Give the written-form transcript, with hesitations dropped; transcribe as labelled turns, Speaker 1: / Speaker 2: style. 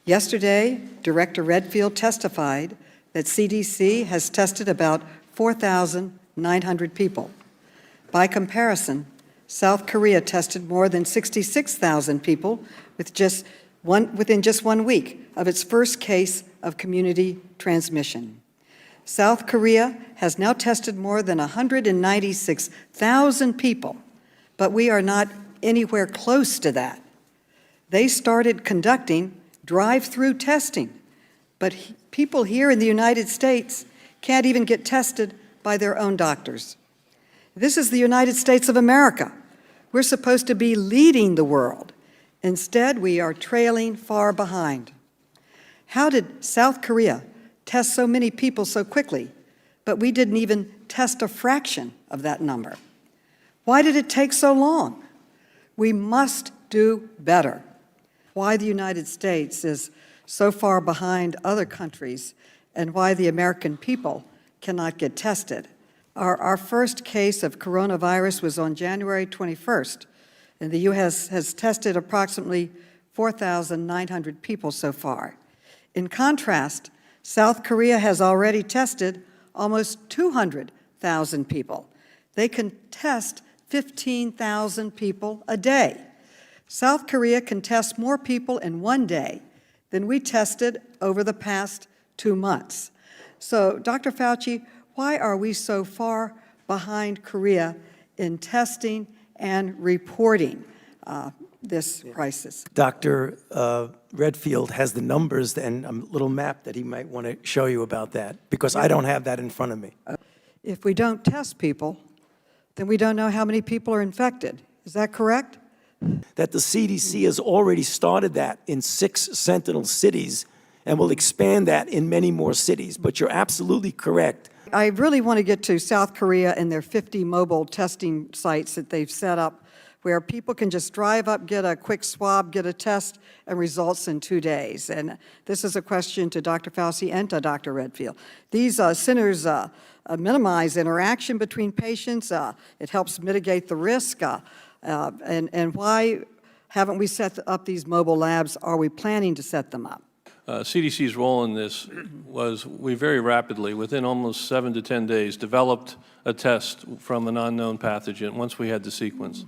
Speaker 1: Yesterday, Director Redfield testified that CDC has tested about 4,900 people. By comparison, South Korea tested more than 66,000 people within just 1 week of its first case of community transmission. South Korea has now tested more than 196,000 people, but we are not anywhere close to that. They started conducting drive-through testing, but people here in the United States can't even get tested by their own doctors. This is the United States of America. We're supposed to be leading the world. Instead, we are trailing far behind. How did South Korea test so many people so quickly, but we didn't even test a fraction of that number? Why did it take so long? We must do better. Why the United States is so far behind other countries and why the American people cannot get tested. Our first case of coronavirus was on January 21st, and the U.S. has tested approximately 4,900 people so far. In contrast, South Korea has already tested almost 200,000 people. They can test 15,000 people a day. South Korea can test more people in 1 day than we tested over the past 2 months. So, Dr. Fauci, why are we so far behind Korea in testing and reporting this crisis?
Speaker 2: Dr. Redfield has the numbers and a little map that he might want to show you about that, because I don't have that in front of me.
Speaker 1: If we don't test people, then we don't know how many people are infected. Is that correct?
Speaker 2: That the CDC has already started that in 6 sentinel cities and will expand that in many more cities. But you're absolutely correct.
Speaker 1: I really want to get to South Korea and their 50 mobile testing sites that they've set up where people can just drive up, get a quick swab, get a test, and results in 2 days. And this is a question to Dr. Fauci and to Dr. Redfield. These centers minimize interaction between patients. It helps mitigate the risk. And why haven't we set up these mobile labs? Are we planning to set them up?
Speaker 3: CDC's role in this was we very rapidly, within almost 7 to 10 days, developed a test from an unknown pathogen once we had the sequence.